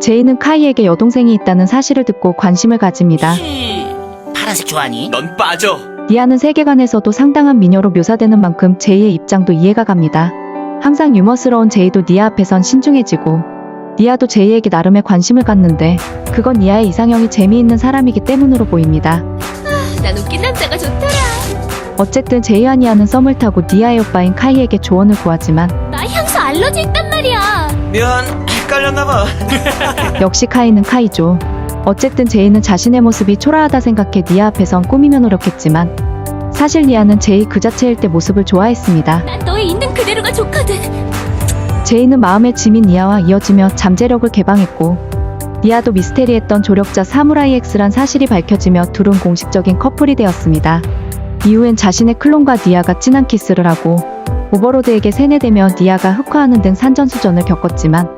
제이는 카이에게 여동생이 있다는 사실을 듣고 관심을 가집니다. 혹시 파란색 좋아하니? 넌 빠져. 니아는 세계관에서도 상당한 미녀로 묘사되는 만큼 제이의 입장도 이해가 갑니다. 항상 유머스러운 제이도 니아 앞에선 신중해지고 니아도 제이에게 나름의 관심을 갖는데 그건 니아의 이상형이 재미있는 사람이기 때문으로 보입니다. 난 웃긴 남자가 좋더라. 어쨌든 제이와 니아는 썸을 타고 니아의 오빠인 카이에게 조언을 구하지만 나 향수 알러지 있단 말이야. 미안, 헷갈렸나봐. 역시 카이는 카이죠. 어쨌든 제이는 자신의 모습이 초라하다 생각해 니아 앞에선 꾸미며 노력했지만 사실 니아는 제이 그 자체일 때 모습을 좋아했습니다. 난 너의 있는 그대로가 좋거든. 제이는 마음의 짐인 니아와 이어지며 잠재력을 개방했고 니아도 미스테리했던 조력자 사무라이 X란 사실이 밝혀지며 둘은 공식적인 커플이 되었습니다. 이후엔 자신의 클론과 니아가 진한 키스를 하고 오버로드에게 세뇌되며 니아가 흑화하는 등 산전수전을 겪었지만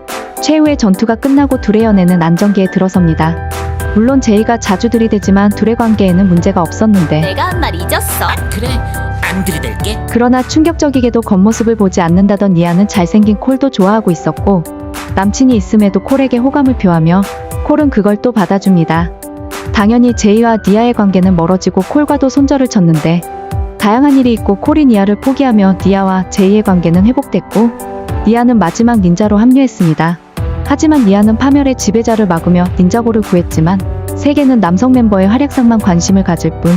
최후의 전투가 끝나고 둘의 연애는 안정기에 들어섭니다. 물론 제이가 자주 들이대지만 둘의 관계에는 문제가 없었는데 내가 한 말 잊었어. 그래, 안 들이댈게. 그러나 충격적이게도 겉모습을 보지 않는다던 니아는 잘생긴 콜도 좋아하고 있었고 남친이 있음에도 콜에게 호감을 표하며 콜은 그걸 또 받아줍니다. 당연히 제이와 니아의 관계는 멀어지고 콜과도 손절을 쳤는데 다양한 일이 있고 콜이 니아를 포기하며 니아와 제이의 관계는 회복됐고 니아는 마지막 닌자로 합류했습니다. 하지만 니아는 파멸의 지배자를 막으며 닌자고를 구했지만 세계는 남성 멤버의 활약상만 관심을 가질 뿐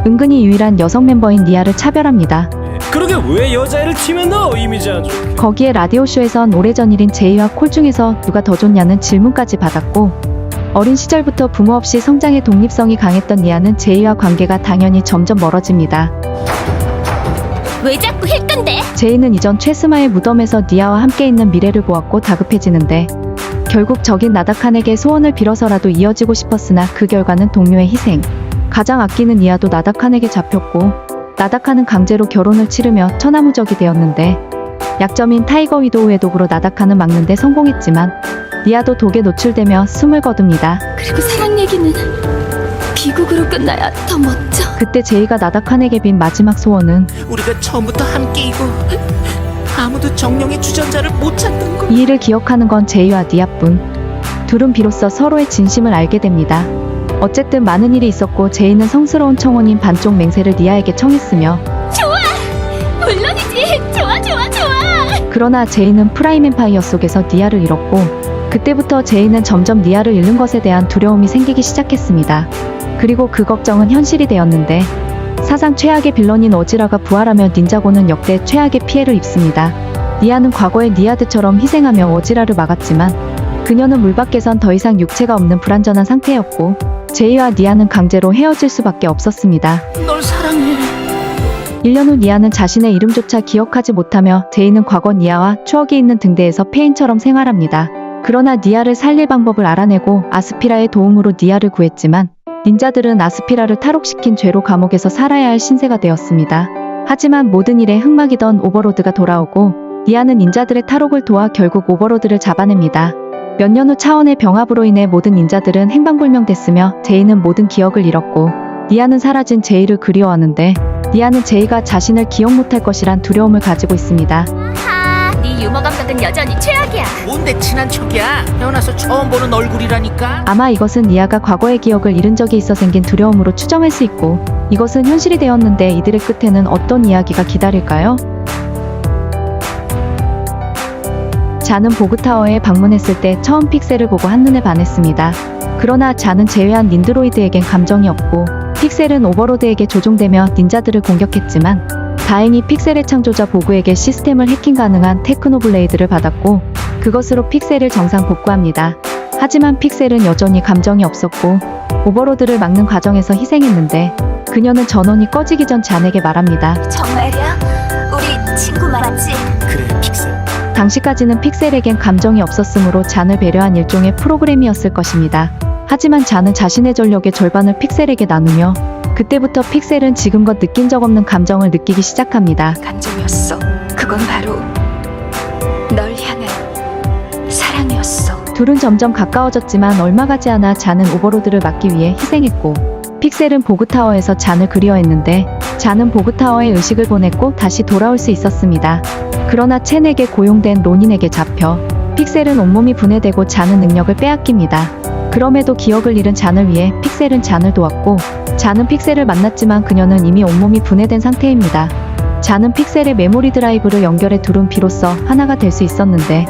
은근히 유일한 여성 멤버인 니아를 차별합니다. 그러게 왜 여자애를 팀에 넣어? 이미지 안 좋게. 거기에 라디오쇼에선 오래전 일인 제이와 콜 중에서 누가 더 좋냐는 질문까지 받았고 어린 시절부터 부모 없이 성장해 독립성이 강했던 니아는 제이와 관계가 당연히 점점 멀어집니다. 왜 자꾸 힐건데? 제이는 이전 최스마의 무덤에서 니아와 함께 있는 미래를 보았고 다급해지는데 결국 적인 나다칸에게 소원을 빌어서라도 이어지고 싶었으나 그 결과는 동료의 희생. 가장 아끼는 니아도 나다칸에게 잡혔고 나다칸은 강제로 결혼을 치르며 천하무적이 되었는데 약점인 타이거 위도우의 독으로 나다칸은 막는데 성공했지만 니아도 독에 노출되며 숨을 거둡니다. 그리고 사랑 얘기는 비극으로 끝나야 더 멋져. 그때 제이가 나다칸에게 빈 마지막 소원은 우리가 처음부터 함께이고 아무도 정령의 주전자를 못 찾는 걸. 이 일을 기억하는 건 제이와 니아뿐. 둘은 비로소 서로의 진심을 알게 됩니다. 어쨌든 많은 일이 있었고 제이는 성스러운 청혼인 반쪽 맹세를 니아에게 청했으며 물론이지. 좋아 좋아 좋아. 그러나 제이는 프라임 엠파이어 속에서 니아를 잃었고 그때부터 제이는 점점 니아를 잃는 것에 대한 두려움이 생기기 시작했습니다. 그리고 그 걱정은 현실이 되었는데 사상 최악의 빌런인 어지라가 부활하며 닌자고는 역대 최악의 피해를 입습니다. 니아는 과거의 니아드처럼 희생하며 어지라를 막았지만 그녀는 물 밖에선 더 이상 육체가 없는 불완전한 상태였고 제이와 니아는 강제로 헤어질 수밖에 없었습니다. 널 사랑해. 1년 후 니아는 자신의 이름조차 기억하지 못하며 제이는 과거 니아와 추억이 있는 등대에서 폐인처럼 생활합니다. 그러나 니아를 살릴 방법을 알아내고 아스피라의 도움으로 니아를 구했지만 닌자들은 아스피라를 탈옥시킨 죄로 감옥에서 살아야 할 신세가 되었습니다. 하지만 모든 일에 흑막이던 오버로드가 돌아오고 니아는 닌자들의 탈옥을 도와 결국 오버로드를 잡아냅니다. 몇 년 후 차원의 병합으로 인해 모든 닌자들은 행방불명됐으며 제이는 모든 기억을 잃었고 니아는 사라진 제이를 그리워하는데 니아는 제이가 자신을 기억 못할 것이란 두려움을 가지고 있습니다. 네 유머 감각은 여전히 최악이야. 뭔데 친한 척이야? 태어나서 처음 보는 얼굴이라니까. 아마 이것은 니아가 과거의 기억을 잃은 적이 있어 생긴 두려움으로 추정할 수 있고 이것은 현실이 되었는데 이들의 끝에는 어떤 이야기가 기다릴까요? 자는 보그타워에 방문했을 때 처음 픽셀을 보고 한눈에 반했습니다. 그러나 자는 제외한 닌드로이드에겐 감정이 없고 픽셀은 오버로드에게 조종되며 닌자들을 공격했지만 다행히 픽셀의 창조자 보그에게 시스템을 해킹 가능한 테크노블레이드를 받았고 그것으로 픽셀을 정상 복구합니다. 하지만 픽셀은 여전히 감정이 없었고 오버로드를 막는 과정에서 희생했는데 그녀는 전원이 꺼지기 전 잔에게 말합니다. 정말이야? 우리 친구 맞지? 그래, 픽셀. 당시까지는 픽셀에겐 감정이 없었으므로 잔을 배려한 일종의 프로그램이었을 것입니다. 하지만 잔은 자신의 전력의 절반을 픽셀에게 나누며 그때부터 픽셀은 지금껏 느낀 적 없는 감정을 느끼기 시작합니다. 감정이었어. 그건 바로 널 향한 사랑이었어. 둘은 점점 가까워졌지만 얼마 가지 않아 잔은 오버로드를 막기 위해 희생했고 픽셀은 보그타워에서 잔을 그리워했는데 잔은 보그타워에 의식을 보냈고 다시 돌아올 수 있었습니다. 그러나 첸에게 고용된 로닌에게 잡혀 픽셀은 온몸이 분해되고 잔은 능력을 빼앗깁니다. 그럼에도 기억을 잃은 잔을 위해 픽셀은 잔을 도왔고, 잔은 픽셀을 만났지만 그녀는 이미 온몸이 분해된 상태입니다. 잔은 픽셀의 메모리 드라이브를 연결해 둘은 비로소 하나가 될 수 있었는데,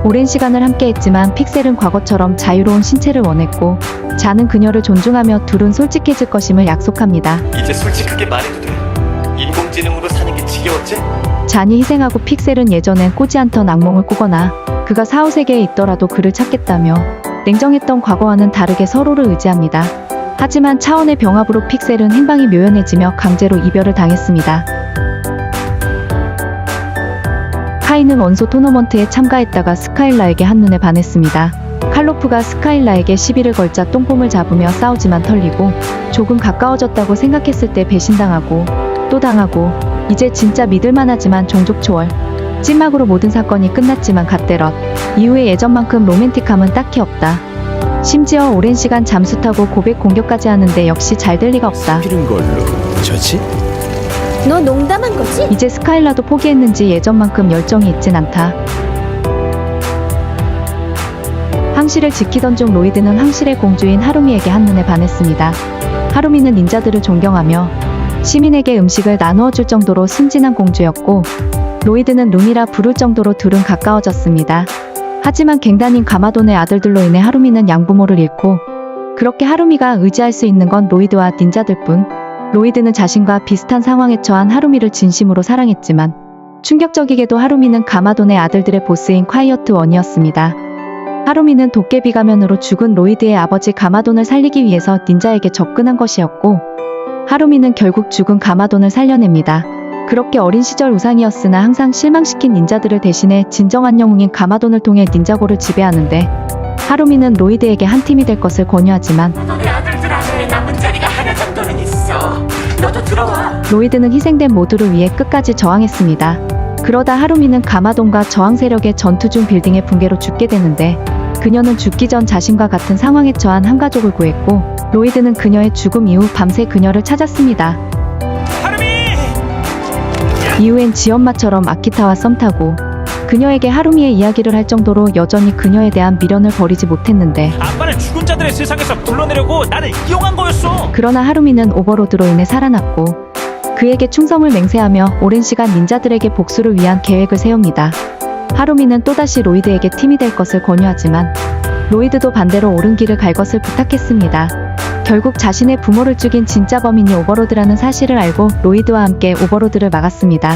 오랜 시간을 함께했지만 픽셀은 과거처럼 자유로운 신체를 원했고, 잔은 그녀를 존중하며 둘은 솔직해질 것임을 약속합니다. 이제 솔직하게 말해도 돼. 인공지능으로 사는 게 지겨웠지? 잔이 희생하고 픽셀은 예전엔 꾸지 않던 악몽을 꾸거나 그가 사후세계에 있더라도 그를 찾겠다며 냉정했던 과거와는 다르게 서로를 의지합니다. 하지만 차원의 병합으로 픽셀은 행방이 묘연해지며 강제로 이별을 당했습니다. 카이는 원소 토너먼트에 참가했다가 스카일라에게 한눈에 반했습니다. 칼로프가 스카일라에게 시비를 걸자 똥폼을 잡으며 싸우지만 털리고, 조금 가까워졌다고 생각했을 때 배신당하고 또 당하고, 이제 진짜 믿을만하지만 종족 초월. 찐막으로 모든 사건이 끝났지만 갓데럿 이후에 예전만큼 로맨틱함은 딱히 없다. 심지어 오랜 시간 잠수 타고 고백 공격까지 하는데 역시 잘 될 리가 없다. 이런 걸로 저지? 너 농담한 거지? 이제 스카일라도 포기했는지 예전만큼 열정이 있진 않다. 항실을 지키던 중 로이드는 항실의 공주인 하루미에게 한눈에 반했습니다. 하루미는 닌자들을 존경하며 시민에게 음식을 나누어 줄 정도로 순진한 공주였고, 로이드는 룸이라 부를 정도로 둘은 가까워졌습니다. 하지만 갱단인 가마돈의 아들들로 인해 하루미는 양부모를 잃고, 그렇게 하루미가 의지할 수 있는 건 로이드와 닌자들뿐. 로이드는 자신과 비슷한 상황에 처한 하루미를 진심으로 사랑했지만, 충격적이게도 하루미는 가마돈의 아들들의 보스인 콰이어트 원이었습니다. 하루미는 도깨비 가면으로 죽은 로이드의 아버지 가마돈을 살리기 위해서 닌자에게 접근한 것이었고, 하루미는 결국 죽은 가마돈을 살려냅니다. 그렇게 어린 시절 우상이었으나 항상 실망시킨 닌자들을 대신해 진정한 영웅인 가마돈을 통해 닌자고를 지배하는데, 하루미는 로이드에게 한 팀이 될 것을 권유하지만 너네 아들들 안에 남은 자리가 하나 정도는 있어. 너도 들어와. 로이드는 희생된 모두를 위해 끝까지 저항했습니다. 그러다 하루미는 가마돈과 저항 세력의 전투 중 빌딩의 붕괴로 죽게 되는데, 그녀는 죽기 전 자신과 같은 상황에 처한 한 가족을 구했고, 로이드는 그녀의 죽음 이후 밤새 그녀를 찾았습니다. 하루미! 이후엔 지엄마처럼 아키타와 썸타고, 그녀에게 하루미의 이야기를 할 정도로 여전히 그녀에 대한 미련을 버리지 못했는데, 아빠를 죽은 자들의 세상에서 불러내려고 나를 이용한 거였어. 그러나 하루미는 오버로드로 인해 살아났고, 그에게 충성을 맹세하며 오랜 시간 닌자들에게 복수를 위한 계획을 세웁니다. 하루미는 또다시 로이드에게 팀이 될 것을 권유하지만, 로이드도 반대로 옳은 길을 갈 것을 부탁했습니다. 결국 자신의 부모를 죽인 진짜 범인이 오버로드라는 사실을 알고 로이드와 함께 오버로드를 막았습니다.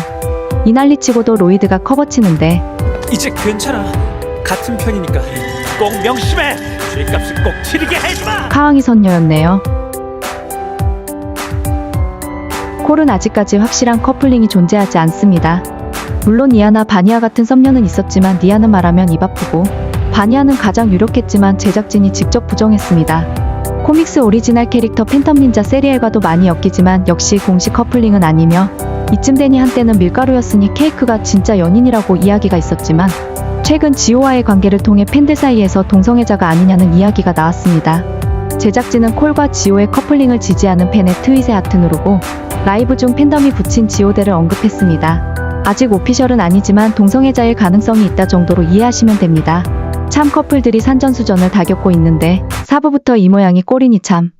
이 난리치고도 로이드가 커버치는데, 이제 괜찮아. 같은 편이니까 꼭 명심해. 죄값을 꼭 치르게 해주마. 카왕이 선녀였네요. 콜은 아직까지 확실한 커플링이 존재하지 않습니다. 물론 니아나 바니아 같은 썸녀는 있었지만 니아는 말하면 입 아프고, 바니아는 가장 유력했지만 제작진이 직접 부정했습니다. 코믹스 오리지널 캐릭터 팬텀 닌자 세리엘과도 많이 엮이지만 역시 공식 커플링은 아니며, 이쯤 되니 한때는 밀가루였으니 케이크가 진짜 연인이라고 이야기가 있었지만, 최근 지오와의 관계를 통해 팬들 사이에서 동성애자가 아니냐는 이야기가 나왔습니다. 제작진은 콜과 지오의 커플링을 지지하는 팬의 트윗에 하트 누르고, 라이브 중 팬덤이 붙인 지오대를 언급했습니다. 아직 오피셜은 아니지만 동성애자일 가능성이 있다 정도로 이해하시면 됩니다. 참 커플들이 산전수전을 다 겪고 있는데 4부부터 이 모양이 꼴이니 참.